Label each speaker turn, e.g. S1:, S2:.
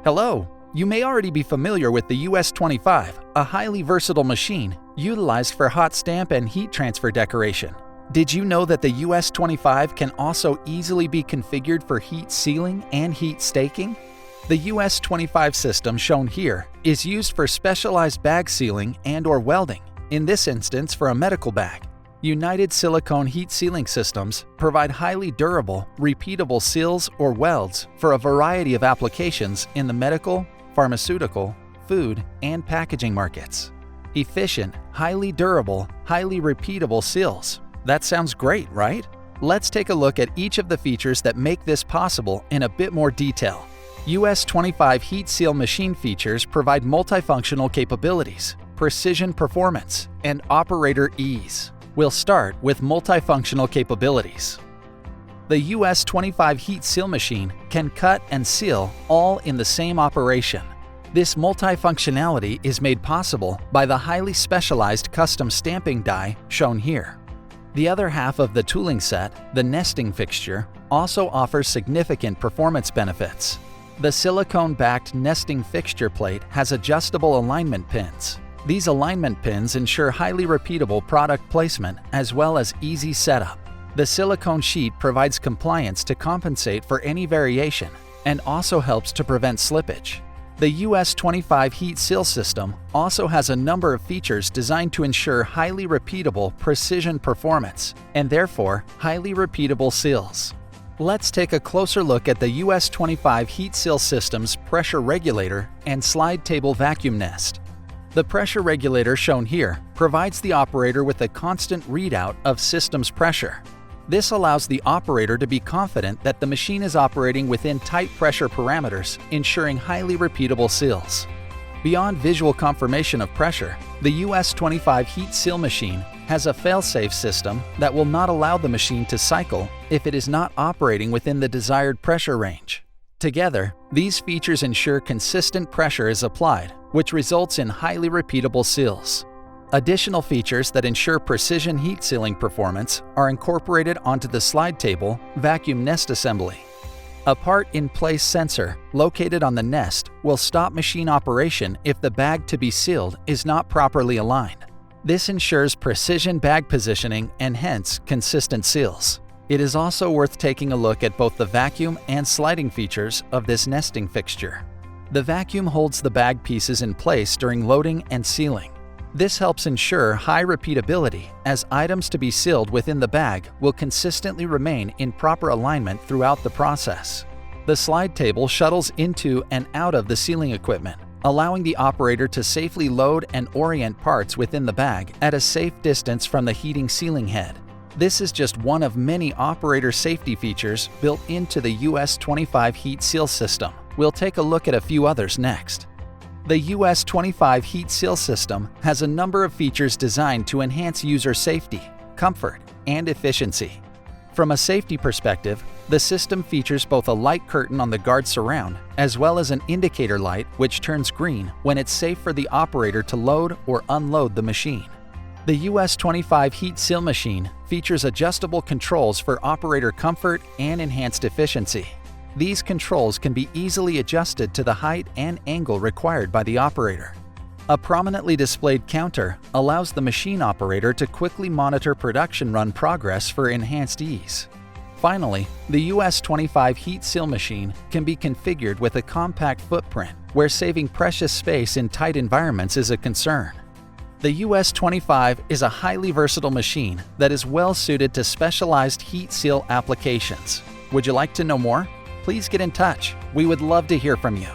S1: Hello! You may already be familiar with the US-25, a highly versatile machine utilized for hot stamp and heat transfer decoration. Did you know that the US-25 can also easily be configured for heat sealing and heat staking? The US-25 system shown here is used for specialized bag sealing and/or welding, in this instance for a medical bag. United Silicone heat sealing systems provide highly durable, repeatable seals or welds for a variety of applications in the medical, pharmaceutical, food, and packaging markets. Efficient, highly durable, highly repeatable seals. That sounds great, right? Let's take a look at each of the features that make this possible in a bit more detail. US-25 heat seal machine features provide multifunctional capabilities, precision performance, and operator ease. We'll start with multifunctional capabilities. The US-25 heat seal machine can cut and seal all in the same operation. This multifunctionality is made possible by the highly specialized custom stamping die shown here. The other half of the tooling set, the nesting fixture, also offers significant performance benefits. The silicone-backed nesting fixture plate has adjustable alignment pins. These alignment pins ensure highly repeatable product placement as well as easy setup. The silicone sheet provides compliance to compensate for any variation and also helps to prevent slippage. The US-25 heat seal system also has a number of features designed to ensure highly repeatable precision performance and therefore highly repeatable seals. Let's take a closer look at the US-25 heat seal system's pressure regulator and slide table vacuum nest. The pressure regulator shown here provides the operator with a constant readout of system's pressure. This allows the operator to be confident that the machine is operating within tight pressure parameters, ensuring highly repeatable seals. Beyond visual confirmation of pressure, the US-25 heat seal machine has a fail-safe system that will not allow the machine to cycle if it is not operating within the desired pressure range. Together, these features ensure consistent pressure is applied, which results in highly repeatable seals. Additional features that ensure precision heat sealing performance are incorporated onto the slide table vacuum nest assembly. A part-in-place sensor located on the nest will stop machine operation if the bag to be sealed is not properly aligned. This ensures precision bag positioning and hence consistent seals. It is also worth taking a look at both the vacuum and sliding features of this nesting fixture. The vacuum holds the bag pieces in place during loading and sealing. This helps ensure high repeatability as items to be sealed within the bag will consistently remain in proper alignment throughout the process. The slide table shuttles into and out of the sealing equipment, allowing the operator to safely load and orient parts within the bag at a safe distance from the heating sealing head. This is just one of many operator safety features built into the US-25 heat seal system. We'll take a look at a few others next. The US-25 heat seal system has a number of features designed to enhance user safety, comfort, and efficiency. From a safety perspective, the system features both a light curtain on the guard surround as well as an indicator light which turns green when it's safe for the operator to load or unload the machine. The US-25 heat seal machine features adjustable controls for operator comfort and enhanced efficiency. These controls can be easily adjusted to the height and angle required by the operator. A prominently displayed counter allows the machine operator to quickly monitor production run progress for enhanced ease. Finally, the US-25 heat seal machine can be configured with a compact footprint where saving precious space in tight environments is a concern. The US-25 is a highly versatile machine that is well suited to specialized heat seal applications. Would you like to know more? Please get in touch. We would love to hear from you.